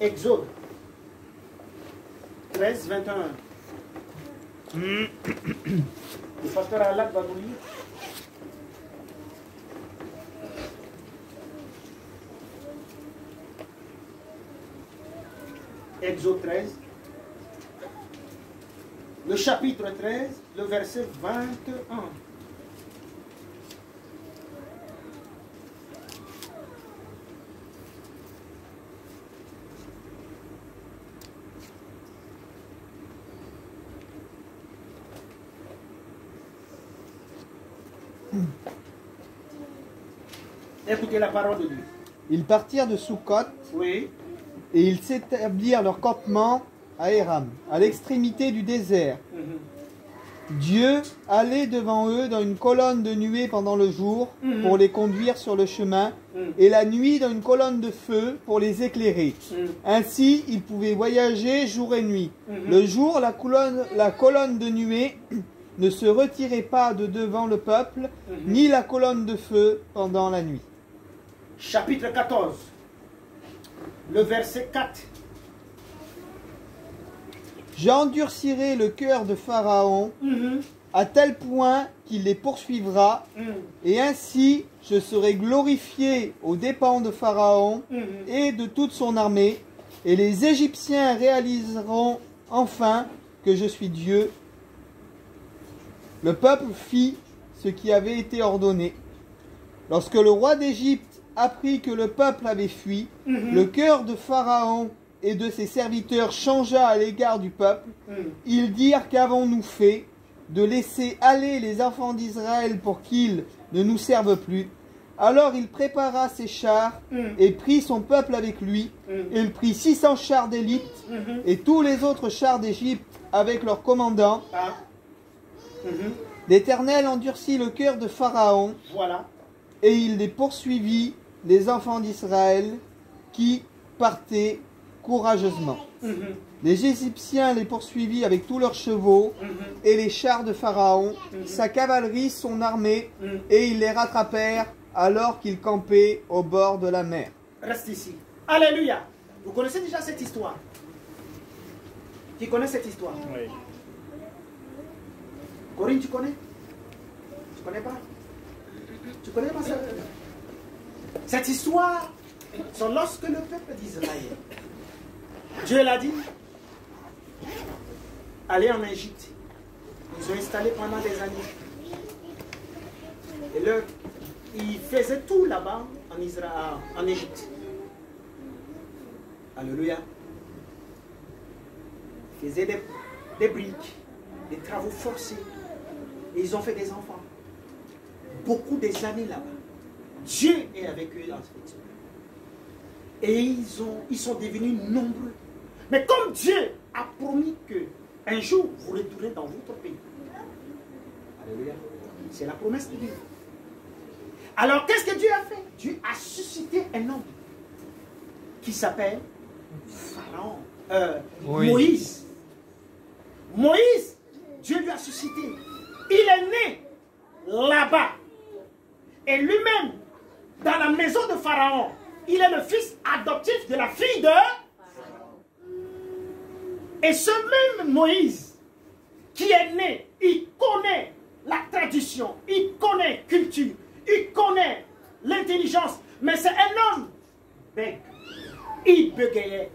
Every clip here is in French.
Exode 13, 21. Le pasteur Alak va nous lire. Exode 13. Le chapitre 13, le verset 21. Écoutez la parole de Dieu. Ils partirent de Sukkot Oui. et ils s'établirent leur campement à Éram, à l'extrémité du désert. Dieu allait devant eux dans une colonne de nuée pendant le jour pour les conduire sur le chemin et la nuit dans une colonne de feu pour les éclairer. Ainsi, ils pouvaient voyager jour et nuit. Le jour, la colonne de nuée ne se retirait pas de devant le peuple, ni la colonne de feu pendant la nuit. Chapitre 14, le verset 4. J'endurcirai le cœur de Pharaon à tel point qu'il les poursuivra, et ainsi je serai glorifié aux dépens de Pharaon et de toute son armée, et les Égyptiens réaliseront enfin que je suis Dieu. Le peuple fit ce qui avait été ordonné. Lorsque le roi d'Égypte apprit que le peuple avait fui, le cœur de Pharaon et de ses serviteurs changea à l'égard du peuple. Ils dirent: qu'avons-nous fait de laisser aller les enfants d'Israël pour qu'ils ne nous servent plus? Alors il prépara ses chars et prit son peuple avec lui. Il prit 600 chars d'élite et tous les autres chars d'Égypte avec leurs commandants. L'Éternel endurcit le cœur de Pharaon, et il les poursuivit, les enfants d'Israël, qui partaient courageusement. Les Égyptiens les poursuivirent avec tous leurs chevaux et les chars de Pharaon, sa cavalerie, son armée, et ils les rattrapèrent alors qu'ils campaient au bord de la mer. Reste ici. Alléluia. Vous connaissez déjà cette histoire? Qui connaît cette histoire? Oui. Corinne, tu connais? Tu connais pas? Tu connais pas ça? Cette histoire, c'est lorsque le peuple d'Israël, Dieu l'a dit, allez en Égypte. Ils ont installé pendant des années. Et là, ils faisaient tout là-bas en Israël, en Égypte. Alléluia. Ils faisaient des briques, des travaux forcés. Et ils ont fait des enfants. Beaucoup des années là-bas. Dieu est avec eux dans cette histoire. Et ils sont devenus nombreux. Mais comme Dieu a promis que un jour vous retournerez dans votre pays. Alléluia. C'est la promesse de Dieu. Alors qu'est-ce que Dieu a fait? Dieu a suscité un homme qui s'appelle Pharaon. Moïse. Moïse, Dieu lui a suscité. Il est né là-bas. Et lui-même, dans la maison de Pharaon, il est le fils adoptif de la fille de Pharaon. Et ce même Moïse, qui est né, il connaît la tradition, il connaît la culture, il connaît l'intelligence. Mais c'est un homme bègue. Il bégayait.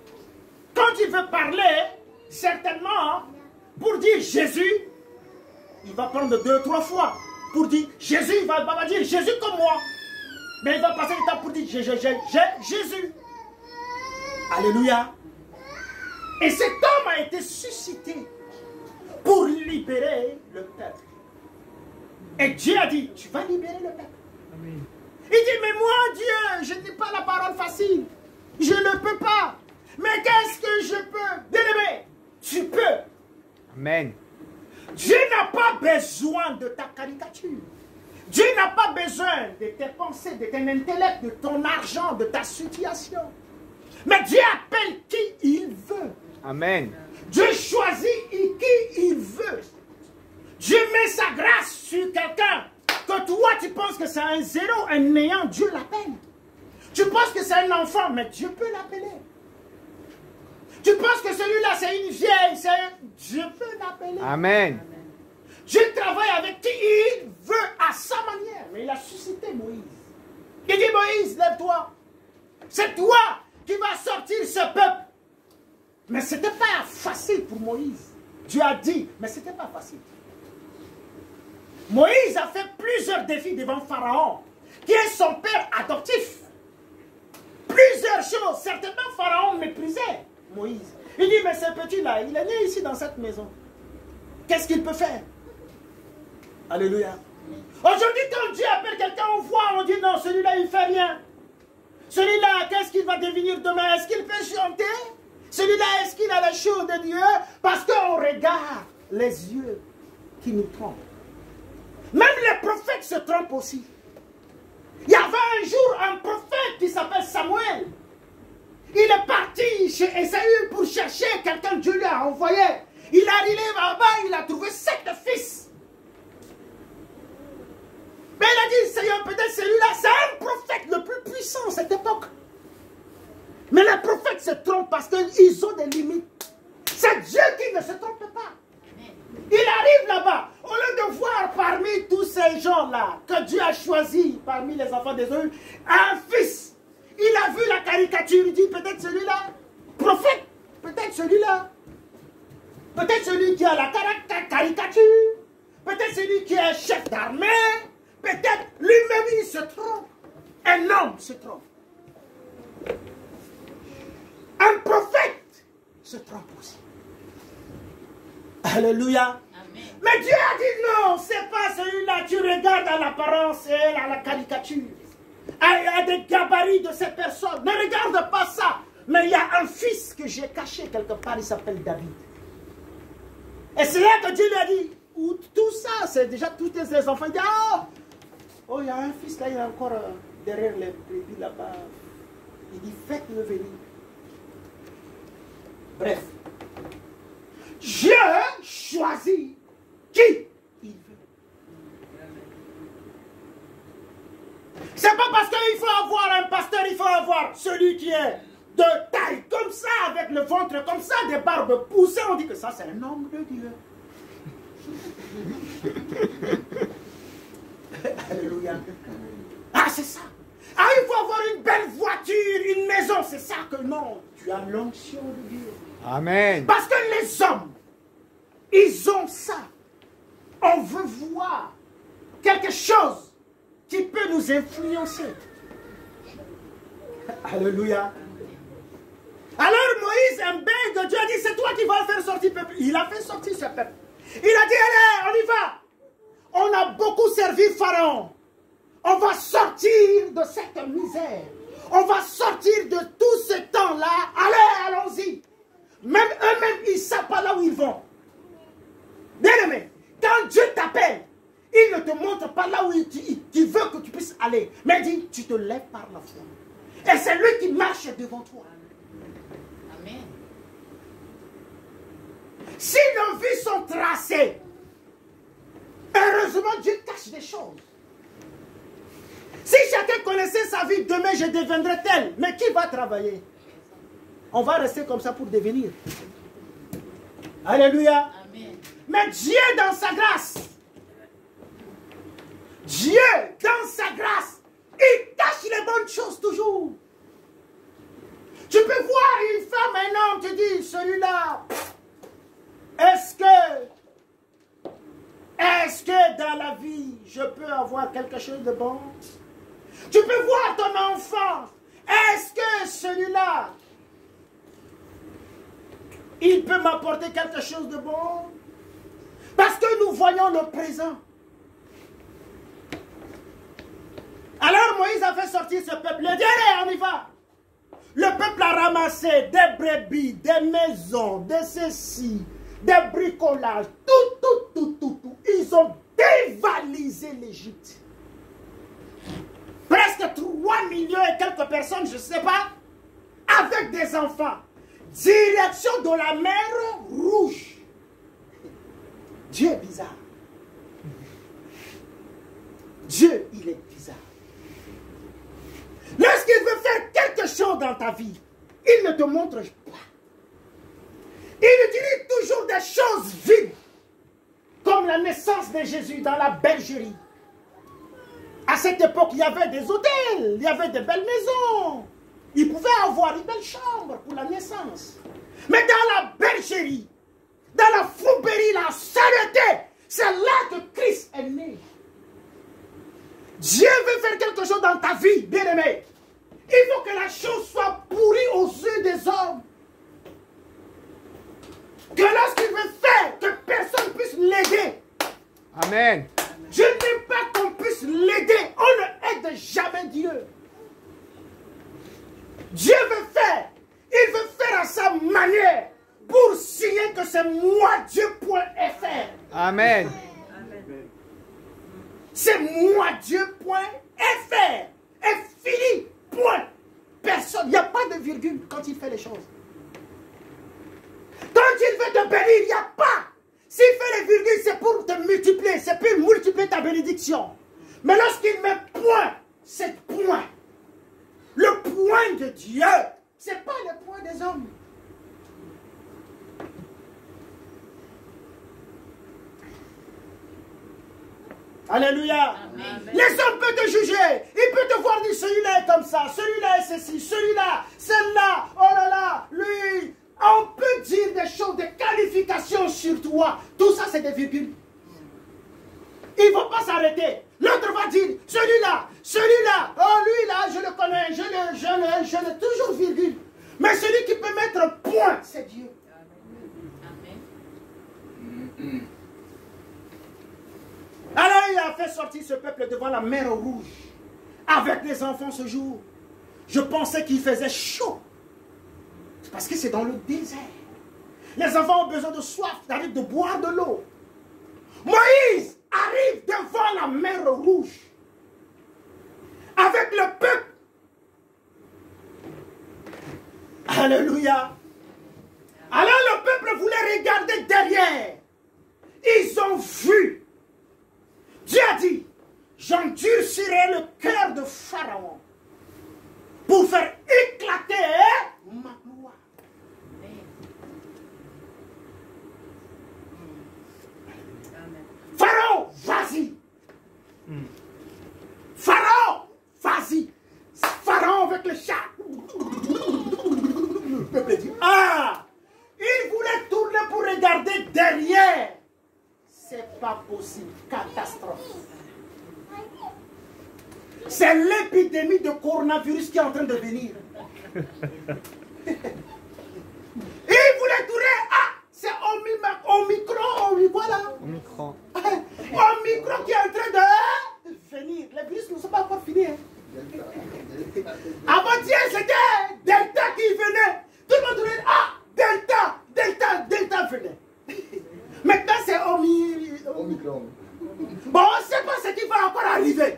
Quand il veut parler, certainement, pour dire Jésus, il va prendre 2 ou 3 fois pour dire Jésus. Il va pas dire Jésus comme moi, mais il va passer le temps pour dire Jésus. Alléluia. Et cet homme a été suscité pour libérer le peuple. Et Dieu a dit, tu vas libérer le peuple. Amen. Il dit, mais moi Dieu, je n'ai pas la parole facile. Je ne peux pas. Mais qu'est-ce que je peux? Bien-aimé, tu peux. Amen. Dieu n'a pas besoin de ta caricature. Dieu n'a pas besoin de tes pensées, de ton intellect, de ton argent, de ta situation. Mais Dieu appelle qui il veut. Amen. Dieu choisit qui il veut. Dieu met sa grâce sur quelqu'un que toi tu penses que c'est un zéro, un néant. Dieu l'appelle. Tu penses que c'est un enfant, mais Dieu peut l'appeler. Tu penses que celui-là, c'est une vieille, je peux l'appeler. Amen. Je travaille avec qui il veut à sa manière. Mais il a suscité Moïse. Il dit, Moïse, lève-toi. C'est toi qui vas sortir ce peuple. Mais ce n'était pas facile pour Moïse. Dieu a dit, mais ce n'était pas facile. Moïse a fait plusieurs défis devant Pharaon, qui est son père adoptif. Plusieurs choses. Certainement, Pharaon méprisait Moïse. Il dit, mais ce petit-là, il est né ici dans cette maison. Qu'est-ce qu'il peut faire? Alléluia. Aujourd'hui, quand Dieu appelle quelqu'un, on voit, on dit, non, celui-là, il ne fait rien. Celui-là, qu'est-ce qu'il va devenir demain? Est-ce qu'il peut chanter? Celui-là, est-ce qu'il a la chose de Dieu? Parce qu'on regarde les yeux qui nous trompent. Même les prophètes se trompent aussi. Il y avait un jour un prophète qui s'appelle Samuel. Il est parti chez Esaü pour chercher quelqu'un, Dieu lui a envoyé. Il est arrivé là-bas, il a trouvé 7 fils. Mais il a dit, Seigneur, peut-être celui-là, c'est un prophète le plus puissant à cette époque. Mais les prophètes se trompent parce qu'ils ont des limites. C'est Dieu qui ne se trompe pas. Il arrive là-bas, au lieu de voir parmi tous ces gens-là que Dieu a choisi parmi les enfants des hommes, un fils. Il a vu la caricature, il dit peut-être celui-là, prophète, peut-être celui-là. Peut-être celui qui a la caricature, peut-être celui qui est chef d'armée, peut-être lui-même il se trompe. Un homme se trompe. Un prophète se trompe aussi. Alléluia. Amen. Mais Dieu a dit non, c'est pas celui-là. Tu regardes à l'apparence et à la caricature, à des gabarits de ces personnes. Ne regarde pas ça. Mais il y a un fils que j'ai caché quelque part, il s'appelle David. Et c'est là que Dieu lui a dit, tout ça, c'est déjà tous les enfants. Il dit, oh, il y a un fils là, il est encore derrière les brebis là-bas. Il dit, faites-le venir. Bref. Dieu choisit qui il veut. C'est pas parce qu'il faut avoir un pasteur, il faut avoir celui qui est de taille comme ça, avec le ventre comme ça, des barbes poussées, on dit que ça c'est un homme de Dieu. Alléluia. Ah, c'est ça. Ah, il faut avoir une belle voiture, une maison, c'est ça que non. Tu as l'onction de Dieu. Amen. Parce que les hommes, ils ont ça. On veut voir quelque chose qui peut nous influencer. Alléluia. Alors Moïse, un bête de Dieu, a dit, c'est toi qui vas faire sortir le peuple. Il a fait sortir ce peuple. Il a dit, allez, on y va. On a beaucoup servi Pharaon. On va sortir de cette misère. On va sortir de tout ce temps-là. Allez, allons-y. Même eux-mêmes, ils ne savent pas là où ils vont. Bien aimé, quand Dieu t'appelle, il ne te montre pas là où il veut que tu puisses aller. Mais il dit, tu te lèves par la foi. Et c'est lui qui marche devant toi. Amen. Si nos vies sont tracées, heureusement Dieu cache des choses. Si chacun connaissait sa vie, demain je deviendrai tel. Mais qui va travailler? On va rester comme ça pour devenir. Alléluia. Amen. Mais Dieu dans sa grâce, Dieu dans sa grâce, il cache les bonnes choses toujours. Tu peux voir une femme, un homme, tu dis, celui-là, est-ce que dans la vie, je peux avoir quelque chose de bon? Tu peux voir ton enfant, est-ce que celui-là, il peut m'apporter quelque chose de bon? Parce que nous voyons le présent. Alors Moïse a fait sortir ce peuple. Il a dit, allez, on y va. Le peuple a ramassé des brebis, des maisons, des ceci, des bricolages, tout. Ils ont dévalisé l'Égypte. Presque 3 millions et quelques personnes, je ne sais pas, avec des enfants. Direction de la mer Rouge. Dieu est bizarre. Dieu, il est bizarre. Lorsqu'il veut faire quelque chose dans ta vie, il ne te montre pas. toujours des choses vides, comme la naissance de Jésus dans la bergerie. À cette époque, il y avait des hôtels, il y avait de belles maisons. Il pouvait avoir une belle chambre pour la naissance. Mais dans la bergerie, dans la fourberie, la saleté, c'est là que Christ est né. Dieu veut faire quelque chose dans ta vie, bien-aimé. Il faut que la chose soit pourrie aux yeux des hommes. Que lorsqu'il veut faire, que personne ne puisse l'aider. Amen. Je n'aime pas qu'on puisse l'aider. On ne aide jamais Dieu. Dieu veut faire. Il veut faire à sa manière pour signer que c'est moi Dieu.fr. Amen. C'est moi Dieu.fr. Et fini. Point. Personne. Il n'y a pas de virgule quand il fait les choses. Quand il veut te bénir, il n'y a pas. S'il fait les virgules, c'est pour te multiplier. C'est pour multiplier ta bénédiction. Mais lorsqu'il met point, c'est point. Le point de Dieu, ce n'est pas le point des hommes. Alléluia. Amen. Les hommes peuvent te juger. Ils peuvent te voir dire celui-là est comme ça, celui-là est ceci, celui-là, celle-là, oh là là, lui. On peut dire des choses, des qualifications sur toi. Tout ça, c'est des virgules. Il ne faut pas s'arrêter. L'autre va dire, celui-là, oh lui là, je le connais, je l'ai toujours virgule. Mais celui qui peut mettre point, c'est Dieu. Amen. Alors il a fait sortir ce peuple devant la mer Rouge, avec les enfants ce jour. Je pensais qu'il faisait chaud. Parce que c'est dans le désert. Les enfants ont besoin de soif, de boire de l'eau. Moïse arrive devant la mer Rouge avec le peuple. Alléluia. Alors le peuple voulait regarder derrière. Ils ont vu. Dieu a dit, j'endurcirai le cœur de Pharaon pour faire éclater ma gloire. Pharaon, vas-y. Pharaon, vas-y. Pharaon avec le chat. Le peuple dit, ah, il voulait tourner pour regarder derrière. C'est pas possible. Catastrophe. C'est l'épidémie de coronavirus qui est en train de venir. Il voulait tourner. Ah, c'est Omicron, voilà. Omicron. Omicron qui est en train de venir. Les virus ne sont pas encore finis. Avant-hier, c'était Delta qui venait. Tout le monde disait, ah, Delta venait. Maintenant, c'est Omicron. Bon, on ne sait pas ce qui va encore arriver.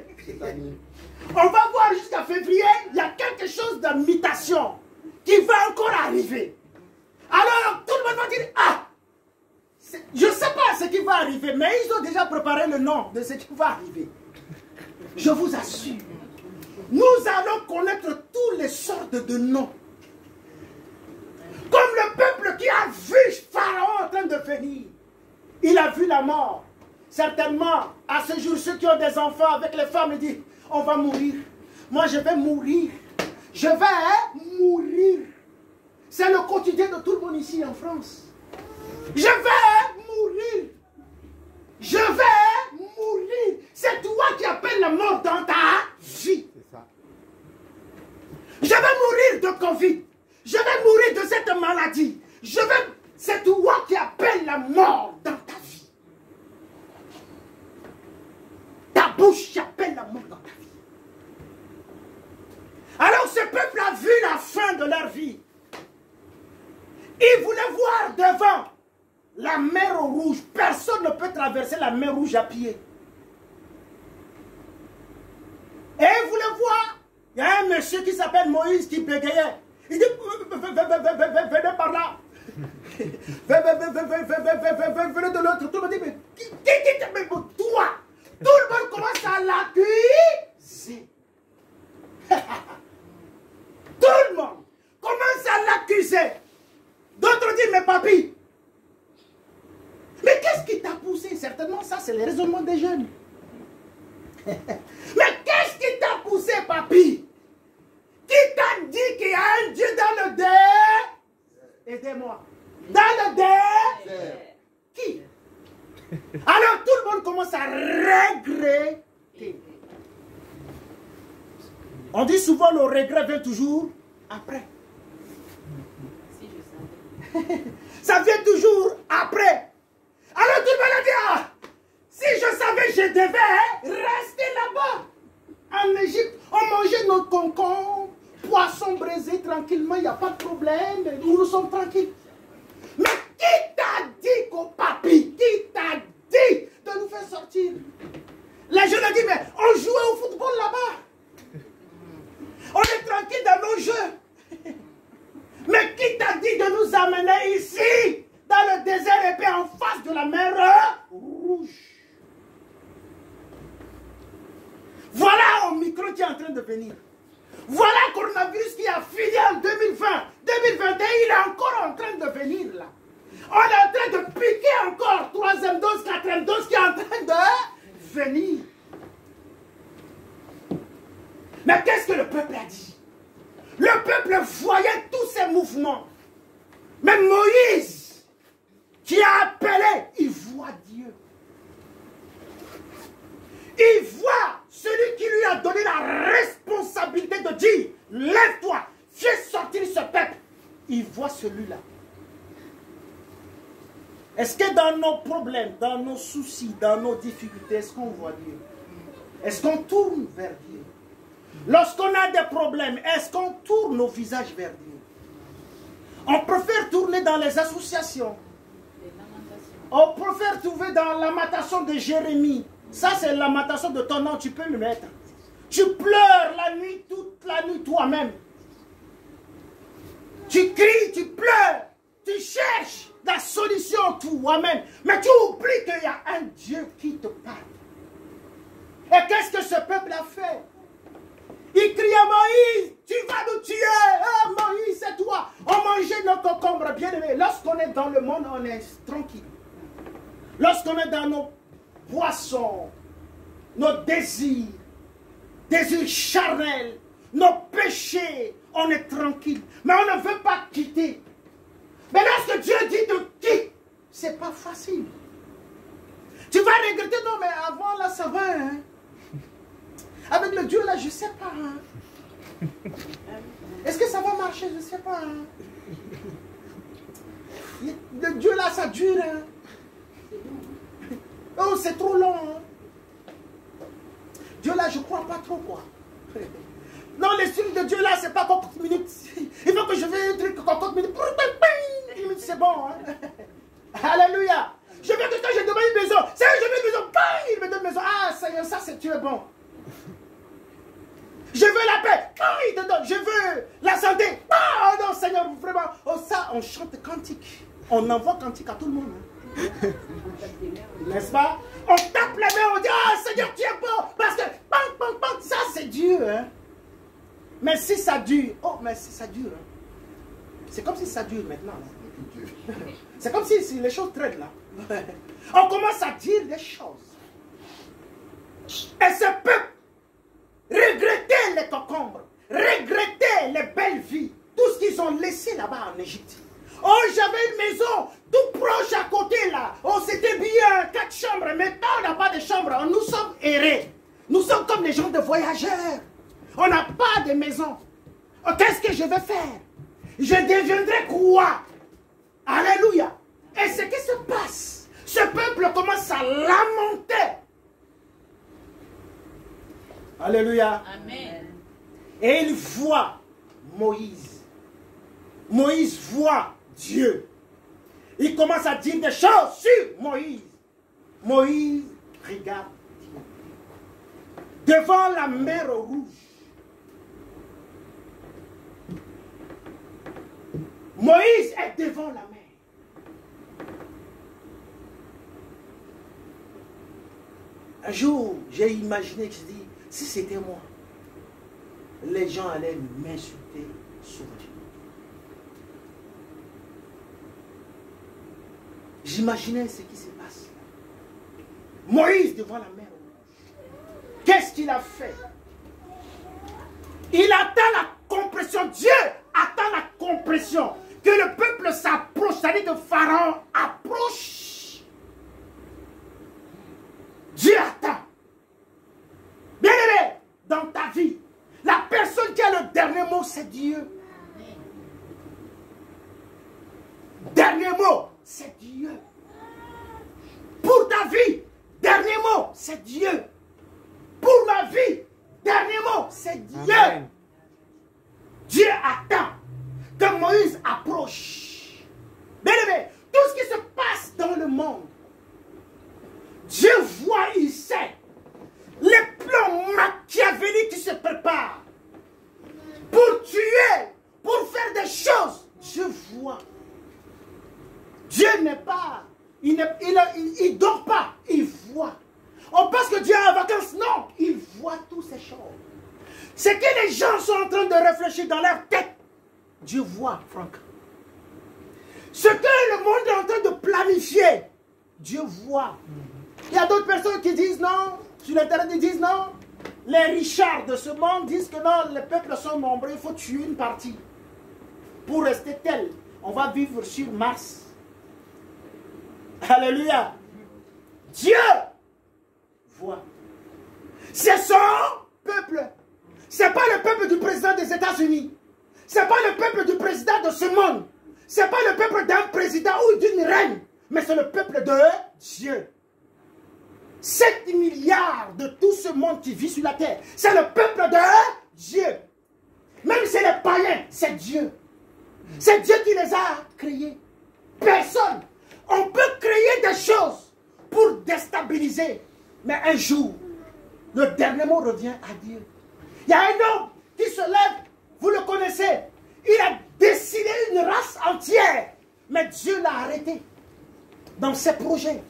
On va voir jusqu'à février, il y a quelque chose de mutation qui va encore arriver. Alors, tout le monde va dire, ah, je ne sais pas ce qui va arriver, mais ils ont déjà préparé le nom de ce qui va arriver. Je vous assure, nous allons connaître toutes les sortes de noms. Comme le peuple qui a vu Pharaon en train de venir. Il a vu la mort. Certainement, à ce jour, ceux qui ont des enfants avec les femmes, ils disent, on va mourir. Moi, je vais mourir. Je vais mourir. C'est le quotidien de tout le monde ici en France. Je vais mourir. Je vais mourir. C'est toi qui appelles la mort dans ta vie. C'est ça. Je vais mourir de Covid. Je vais mourir de cette maladie. C'est toi qui appelles la mort dans ta vie. Ta bouche appelle la mort dans ta vie. Alors ce peuple a vu la fin de leur vie. Il voulait voir devant la mer Rouge. Personne ne peut traverser la mer Rouge à pied. Et il voulait voir. Il y a un monsieur qui s'appelle Moïse qui bégayait. Il dit, venez par là. Venez de l'autre. Tout le monde dit, mais toi. Tout le monde commence à l'accuser. Tout le monde commence à l'accuser. D'autres disent, mais papy, qu'est-ce qui t'a poussé? Certainement, ça, c'est le raisonnement des jeunes. Mais qu'est-ce qui t'a poussé, papy? Qui t'a dit qu'il y a un Dieu dans le désert? Aidez-moi. Dans le désert. Qui? Alors tout le monde commence à regretter. On dit souvent le regret vient toujours après. Ça vient toujours après. Alors tout le monde a dit, ah, si je savais, je devais rester là-bas. En Égypte, on mangeait nos concombres, poissons braisés tranquillement, il n'y a pas de problème, nous sommes tranquilles. Mais qui t'a dit, papi, qui t'a dit de nous faire sortir? Les jeunes ont dit, mais on jouait au football là-bas. On est tranquille dans nos jeux. Mais qui t'a dit de nous amener ici, dans le désert épais, en face de la mer Rouge? Voilà Omicron qui est en train de venir. Voilà le coronavirus qui a fini en 2020. 2021, il est encore en train de venir là. On est en train de piquer encore 3e dose, 4e dose qui est en train de venir. Mais qu'est-ce que le peuple a dit? Le peuple voyait tous ces mouvements. Mais Moïse, qui a appelé, il voit Dieu. Il voit celui qui lui a donné la responsabilité de dire, lève-toi, fais sortir ce peuple. Il voit celui-là. Est-ce que dans nos problèmes, dans nos soucis, dans nos difficultés, est-ce qu'on voit Dieu? Est-ce qu'on tourne vers Dieu? Lorsqu'on a des problèmes, est-ce qu'on tourne nos visages vers Dieu? On préfère tourner dans les associations. On préfère trouver dans la lamentation de Jérémie. Ça, c'est la lamentation de ton nom, tu peux le mettre. Tu pleures la nuit, toute la nuit toi-même. Tu cries, tu pleures, tu cherches la solution toi-même. Mais tu oublies qu'il y a un Dieu qui te parle. Et qu'est-ce que ce peuple a fait? Il crie à Moïse, tu vas nous tuer. Oh, Moïse, c'est toi. On mangeait nos concombres, bien aimés. Lorsqu'on est dans le monde, on est tranquille. Lorsqu'on est dans nos poissons, nos désirs charnels, nos péchés, on est tranquille. Mais on ne veut pas quitter. Mais lorsque Dieu dit de quitter, c'est pas facile. Tu vas regretter, non mais avant là ça va. Hein? Avec le Dieu là, je sais pas. Hein? Est-ce que ça va marcher? Je sais pas. Hein? Le Dieu là, ça dure. Hein? Oh, c'est trop long. Hein? Dieu là, je crois pas trop quoi. Non, les signes de Dieu là, c'est pas 40 minutes. Il faut que je fasse un truc 40 minutes. C'est bon. Hein? Alléluia. Je veux que quand je demande une maison, Seigneur, je veux une maison. Il me donne une maison. Ah, Seigneur, ça c'est tu es bon. Je veux la paix. Il te donne. Je veux la santé. Oh non, Seigneur, vraiment. Oh, ça, on chante cantique. On envoie cantique à tout le monde. Hein? N'est-ce pas? On tape la main, on dit, ah, Seigneur, tu es bon. Parce que, ça c'est Dieu. Hein? Mais si ça dure, oh, mais si ça dure. Hein? C'est comme si ça dure maintenant. C'est comme si les choses traînent là. On commence à dire des choses. Et ce peuple regrettait les concombres, regrettait les belles vies, tout ce qu'ils ont laissé là-bas en Égypte. Oh, j'avais une maison tout proche à côté là. Oh, c'était bien, 4 chambres. Maintenant, on n'a pas de chambre. Nous sommes errés. Nous sommes comme les gens de voyageurs. On n'a pas de maison. Oh, qu'est-ce que je vais faire? Je deviendrai quoi? Alléluia. Et ce qui se passe, ce peuple commence à lamenter. Alléluia. Amen. Et il voit Moïse. Moïse voit Dieu. Il commence à dire des choses sur Moïse. Moïse regarde Dieu. Devant la mer Rouge. Moïse est devant la mer. Un jour, j'ai imaginé que je dis, si c'était moi, les gens allaient m'insulter sur Dieu. J'imaginais ce qui se passe. Moïse devant la mer Rouge. Qu'est-ce qu'il a fait? Il atteint la compression. Dieu atteint la compression. Que le peuple s'approche, c'est-à-dire que Pharaon approche. Dieu attend. Bien aimé, dans ta vie, la personne qui a le dernier mot, c'est Dieu. Dernier mot, c'est Dieu. Pour ta vie, dernier mot, c'est Dieu. Pour ma vie, dernier mot, c'est Dieu. Amen. Dieu attend que Moïse approche. Bien aimé, tout ce qui se passe dans le monde, Dieu voit, il sait. Les plans machiavéliques qui se préparent pour tuer, pour faire des choses, Dieu voit. Dieu n'est pas, il dort pas, il voit. On pense que Dieu est en vacances, non, il voit toutes ces choses. Ce que les gens sont en train de réfléchir dans leur tête, Dieu voit, Franck. Ce que le monde est en train de planifier, Dieu voit. Il y a d'autres personnes qui disent non, sur l'internet ils disent non. Les Richards de ce monde disent que non, les peuples sont nombreux, il faut tuer une partie. Pour rester tel, on va vivre sur Mars. Alléluia. Dieu voit. C'est son peuple. Ce n'est pas le peuple du président des États-Unis. Ce n'est pas le peuple du président de ce monde. Ce n'est pas le peuple d'un président ou d'une reine. Mais c'est le peuple de Dieu. 7 milliards de tout ce monde qui vit sur la terre. C'est le peuple de Dieu. Même si les païens, c'est Dieu. C'est Dieu qui les a créés. Personne. On peut créer des choses pour déstabiliser. Mais un jour, le dernier mot revient à Dieu. Il y a un homme qui se lève, vous le connaissez. Il a décidé une race entière. Mais Dieu l'a arrêté dans ses projets.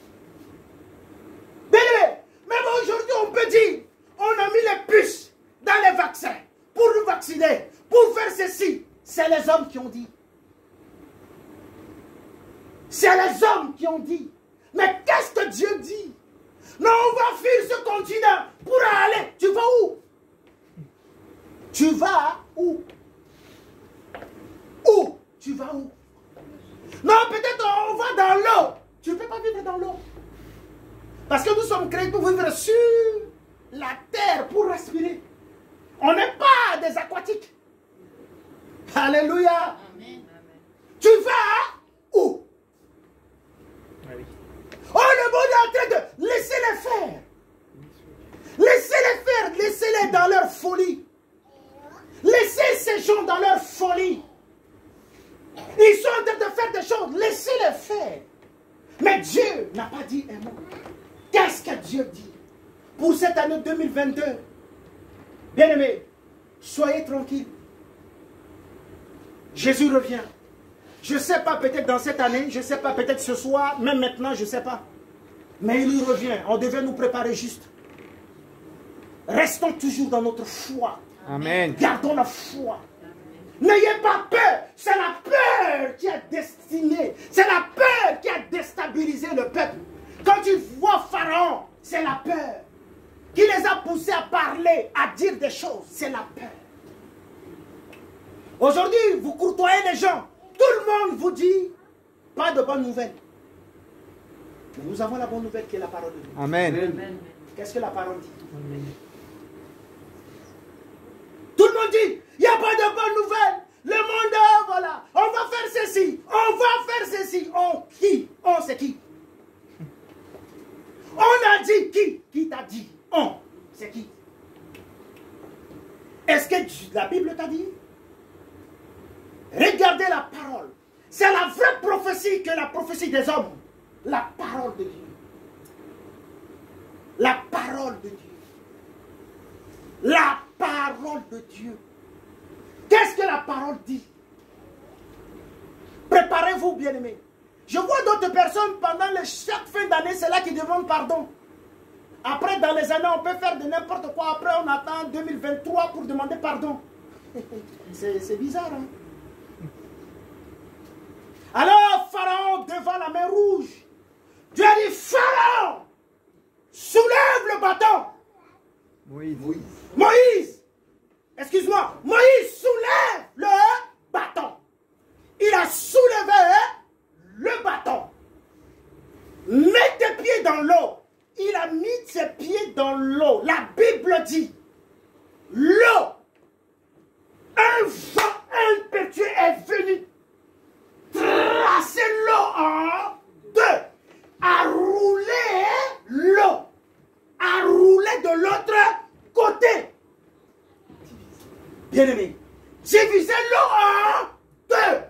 Même aujourd'hui, on peut dire, on a mis les puces dans les vaccins pour nous vacciner, pour faire ceci. C'est les hommes qui ont dit. C'est les hommes qui ont dit. Mais qu'est-ce que Dieu dit? Non, on va fuir ce continent pour aller. Tu vas où? Tu vas où? Où? Tu vas où? Non, peut-être on va dans l'eau. Tu ne peux pas vivre dans l'eau. Parce que nous sommes créés pour vivre sur la terre, pour respirer. On n'est pas des aquatiques. Alléluia. Amen. Tu vas où? Oh, le monde est en train de laisser les faire. Laissez-les faire, laissez-les dans leur folie. Laissez ces gens dans leur folie. Ils sont en train de faire des choses, laissez-les faire. Mais Dieu n'a pas dit un mot. Qu'est-ce que Dieu dit pour cette année 2022? Bien-aimés, soyez tranquilles. Jésus revient. Je ne sais pas, peut-être dans cette année, je ne sais pas, peut-être ce soir, même maintenant, je ne sais pas. Mais il revient. On devait nous préparer juste. Restons toujours dans notre foi. Amen. Gardons la foi. N'ayez pas peur. C'est la peur qui a destiné. C'est la peur qui a déstabilisé le peuple. Quand tu vois Pharaon, c'est la peur qui les a poussés à parler, à dire des choses. C'est la peur. Aujourd'hui, vous courtoyez les gens. Tout le monde vous dit pas de bonnes nouvelles. Mais nous avons la bonne nouvelle qui est la parole de Dieu. Amen. Qu'est-ce que la parole dit? Amen. Tout le monde dit, il n'y a pas de bonnes nouvelles. Le monde, voilà, on va faire ceci, on va faire ceci. On qui? On c'est qui? On a dit qui? Qui t'a dit? On, c'est qui? Est-ce que la Bible t'a dit? Regardez la parole. C'est la vraie prophétie que la prophétie des hommes. La parole de Dieu. La parole de Dieu. La parole de Dieu. Qu'est-ce que la parole dit? Préparez-vous, bien-aimés. Je vois d'autres personnes pendant chaque fin d'année, c'est là qui demandent pardon. Après, dans les années, on peut faire de n'importe quoi. Après, on attend 2023 pour demander pardon. C'est bizarre, hein? Alors, Pharaon, devant la mer Rouge, dit, Pharaon, soulève le bâton. Moïse. Moïse, excuse-moi, Moïse soulève le bâton. Il a soulevé le bâton. Mets tes pieds dans l'eau. Il a mis ses pieds dans l'eau. La Bible dit, l'eau, un vent impétueux est venu tracer l'eau en deux, à rouler l'eau, à rouler de l'autre côté. Bien-aimé, diviser l'eau en deux.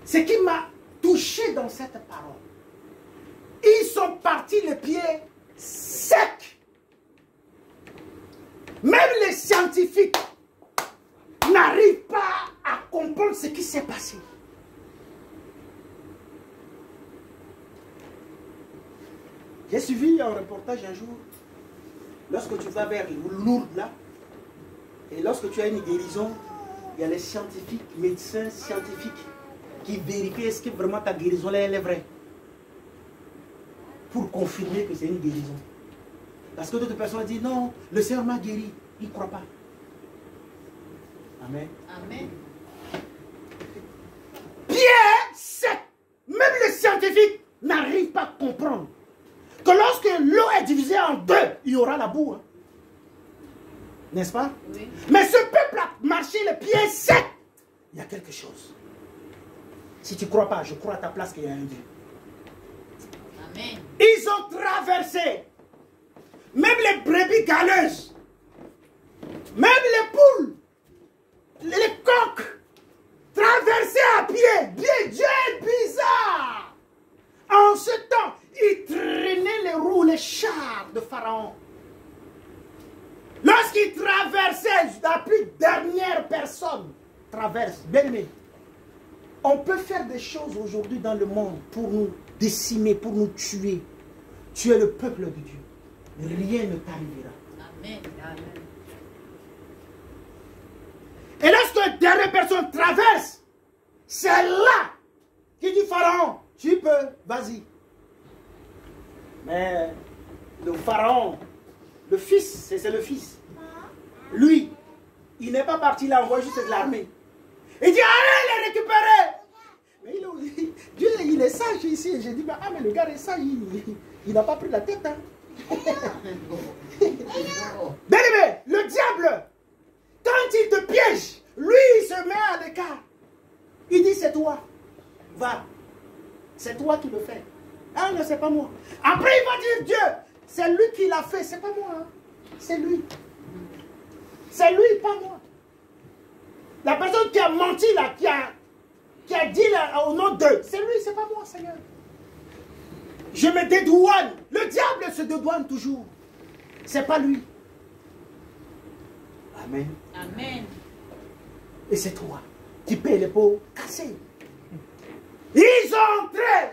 Ce qui m'a touché dans cette parole, ils sont partis les pieds secs. Même les scientifiques n'arrivent pas à comprendre ce qui s'est passé. J'ai suivi un reportage un jour, lorsque tu vas vers Lourdes là, et lorsque tu as une guérison, il y a les scientifiques, médecins scientifiques, qui vérifient est-ce que vraiment ta guérison là, elle est vraie. Pour confirmer que c'est une guérison. Parce que d'autres personnes disent non, le Seigneur m'a guéri. Ils ne croient pas. Amen. Amen. Pierre, c'est, même les scientifiques n'arrivent pas à comprendre que lorsque l'eau est divisée en deux, il y aura la boue. Hein. N'est-ce pas? Oui. Mais ce peuple a marché les pieds secs. Il y a quelque chose. Si tu ne crois pas, je crois à ta place qu'il y a un Dieu. Amen. Ils ont traversé. Même les brebis galeuses. Même les poules. Les coqs. Traversés à pied. Dieu est bizarre. En ce temps, ils traînaient les roues, les chars de Pharaon. Lorsqu'ils traversaient, la plus dernière personne traverse. Bien aimé, on peut faire des choses aujourd'hui dans le monde pour nous décimer, pour nous tuer. Tu es le peuple de Dieu. Rien ne t'arrivera. Amen. Amen. Et lorsque la dernière personne traverse, c'est là qu'il dit Pharaon, tu peux, vas-y. Mais le Pharaon, le fils, c'est le fils. Lui, il n'est pas parti là, on voit juste l'armée. Il dit, allez les récupérer. Mais Dieu, il est sage ici. J'ai dit, ah mais le gars est sage, il n'a pas pris la tête. Hein. Bien aimé, le diable, quand il te piège, lui il se met à l'écart. Il dit, c'est toi, va. C'est toi qui le fais. Ah non, c'est pas moi. Après il va dire, Dieu, c'est lui qui l'a fait, c'est pas moi. Hein. C'est lui. C'est lui, pas moi. La personne qui a menti là, qui a dit là, au nom d'eux, c'est lui, c'est pas moi, Seigneur. Je me dédouane. Le diable se dédouane toujours. C'est pas lui. Amen. Amen. Et c'est toi qui payes les pots cassés. Ils ont entré.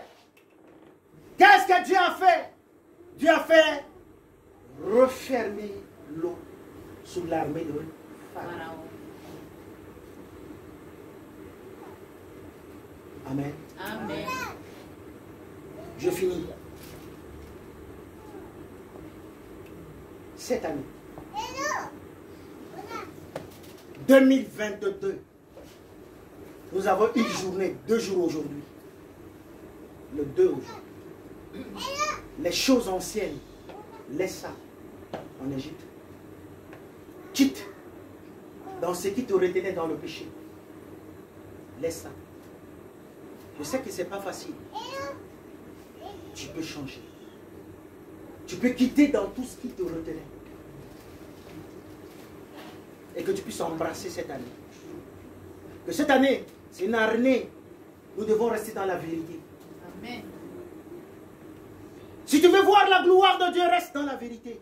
Qu'est-ce que Dieu a fait? Dieu a fait refermer l'eau sous l'armée de Pharaon. Amen. Amen. Je finis. Cette année, 2022, nous avons une journée, 2 jours aujourd'hui. Le 2 aujourd'hui. Les choses anciennes, laisse ça en Égypte. Quitte dans ce qui te retenait dans le péché. Laisse ça. Je sais que ce n'est pas facile. Tu peux changer. Tu peux quitter dans tout ce qui te retenait. Et que tu puisses embrasser cette année. Que cette année, c'est une année, nous devons rester dans la vérité. Amen. Si tu veux voir la gloire de Dieu, reste dans la vérité.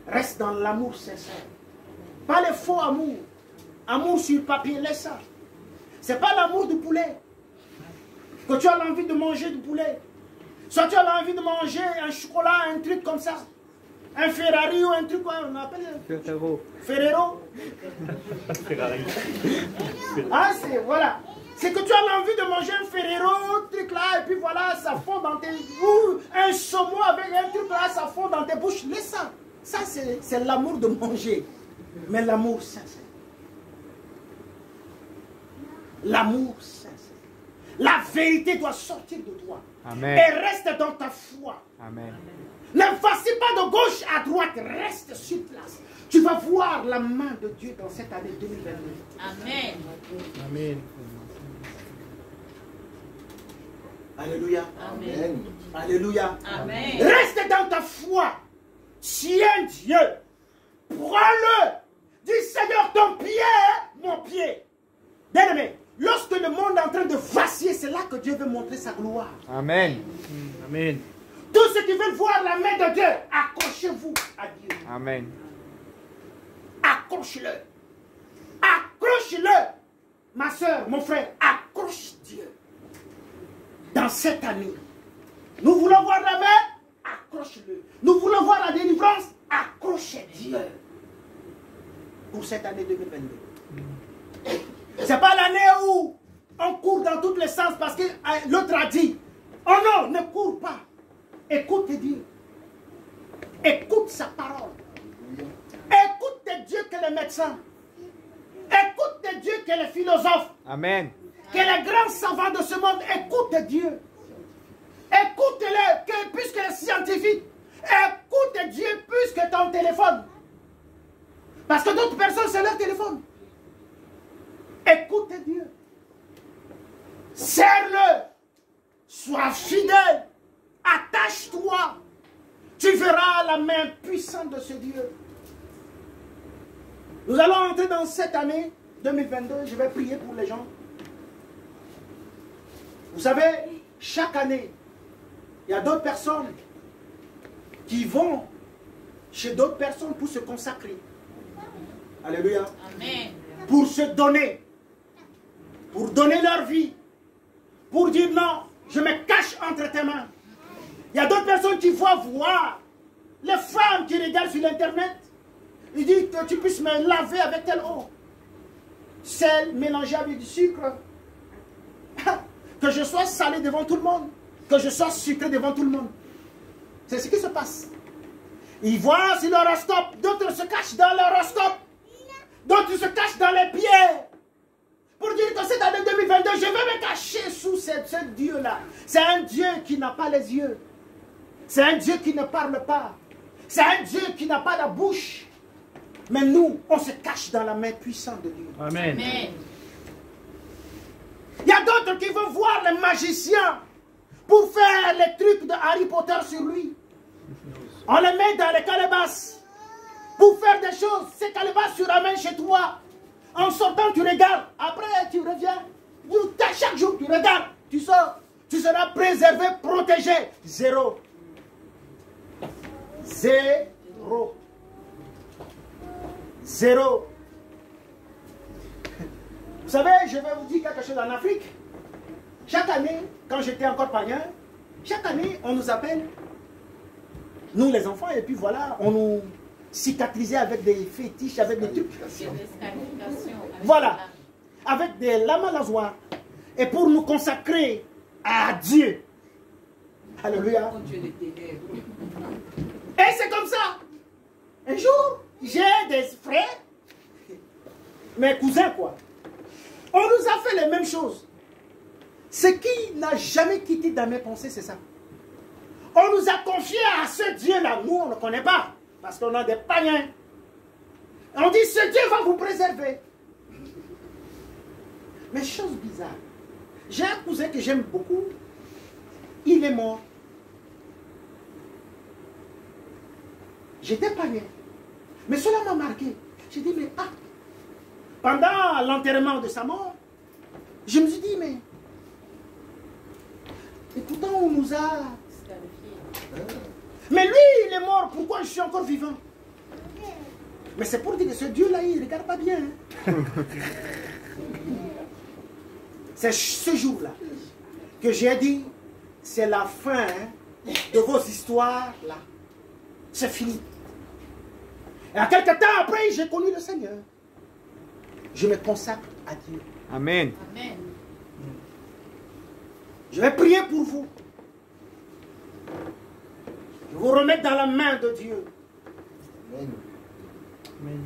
Reste dans l'amour sincère. Pas les faux amours. Amour sur papier, laisse ça. Ce n'est pas l'amour du poulet. Que tu as l'envie de manger du poulet. Soit tu as l'envie de manger un chocolat, un truc comme ça. Un Ferrari ou un truc, quoi, on appelle Ferrero. Ferrero. Ah, c'est, voilà. C'est que tu as l'envie de manger un Ferrero, truc là, et puis voilà, ça fond dans tes bouches. Un saumon avec un truc là, ça fond dans tes bouches. Laisse ça. Ça, c'est l'amour de manger. Mais l'amour sincère. L'amour sincère. La vérité doit sortir de toi. Amen. Et reste dans ta foi. Amen. Ne vacille pas de gauche à droite. Reste sur place. Tu vas voir la main de Dieu dans cette année 2022. Amen. Amen. Alléluia. Amen. Alléluia. Amen. Reste dans ta foi. Tiens Dieu. Prends-le. Dis Seigneur, ton pied est mon pied. Bien-aimé, lorsque le monde est en train de vaciller, c'est là que Dieu veut montrer sa gloire. Amen. Amen. Tous ceux qui veulent voir la main de Dieu, accrochez-vous à Dieu. Amen. Accroche-le. Accroche-le. Ma soeur, mon frère, accroche Dieu. Dans cette année, nous voulons voir la main, accroche-le. Nous voulons voir la délivrance, accroche Dieu. Pour cette année 2022. Ce n'est pas l'année où on court dans tous les sens parce que l'autre a dit, oh non, ne cours pas. Écoute Dieu. Écoute sa parole. Écoute tes dieux que les médecins. Écoute tes dieux que les philosophes. Amen. Que les grands savants de ce monde écoutent Dieu. Écoute-les plus que les scientifiques. Écoute Dieu plus que ton téléphone. Parce que d'autres personnes, c'est leur téléphone. Écoute Dieu. Serre-le. Sois fidèle. Attache-toi. Tu verras la main puissante de ce Dieu. Nous allons entrer dans cette année 2022. Je vais prier pour les gens. Vous savez, chaque année, il y a d'autres personnes qui vont chez d'autres personnes pour se consacrer. Alléluia. Amen. Pour se donner. Pour donner leur vie. Pour dire non, je me cache entre tes mains. Il y a d'autres personnes qui vont voir les femmes qui regardent sur l'internet. Ils disent que tu puisses me laver avec telle eau. Sel mélangé avec du sucre. Que je sois salé devant tout le monde. Que je sois sucré devant tout le monde. C'est ce qui se passe. Ils voient sur l'horoscope. D'autres se cachent dans l'horoscope. D'autres se cachent dans les pieds. Pour dire que cette année 2022, je vais me cacher sous ce Dieu-là. C'est un Dieu qui n'a pas les yeux. C'est un Dieu qui ne parle pas. C'est un Dieu qui n'a pas la bouche. Mais nous, on se cache dans la main puissante de Dieu. Amen. Amen. Il y a d'autres qui vont voir les magiciens pour faire les trucs de Harry Potter sur lui. On les met dans les calebasses pour faire des choses. Ces calebasses, tu ramènes chez toi. En sortant, tu regardes. Après, tu reviens. Chaque jour, tu regardes. Tu sors. Tu seras préservé, protégé. Zéro. Zéro. Zéro. Vous savez, je vais vous dire quelque chose en Afrique. Chaque année, quand j'étais encore païen, chaque année, on nous appelle, nous les enfants, et puis voilà, on nous cicatrisait avec des fétiches, avec des trucs. Voilà, avec des lames à lasoir. Et pour nous consacrer à Dieu. Alléluia. Et c'est comme ça. Un jour, j'ai des frères, mes cousins quoi. On nous a fait les mêmes choses. Ce qui n'a jamais quitté dans mes pensées, c'est ça. On nous a confié à ce Dieu-là. Nous, on ne le connaît pas. Parce qu'on a des païens. On dit, ce Dieu va vous préserver. Mais chose bizarre. J'ai un cousin que j'aime beaucoup. Il est mort. J'étais païen. Mais cela m'a marqué. J'ai dit, mais ah. Pendant l'enterrement de sa mort, je me suis dit, mais... Et pourtant, on nous a... Mais lui, il est mort. Pourquoi je suis encore vivant? Mais c'est pour dire que ce Dieu-là, il ne regarde pas bien. Hein. C'est ce jour-là que j'ai dit, c'est la fin de vos histoires-là. C'est fini. Et à quelques temps après, j'ai connu le Seigneur. Je me consacre à Dieu. Amen. Amen. Je vais prier pour vous. Je vous remets dans la main de Dieu. Amen.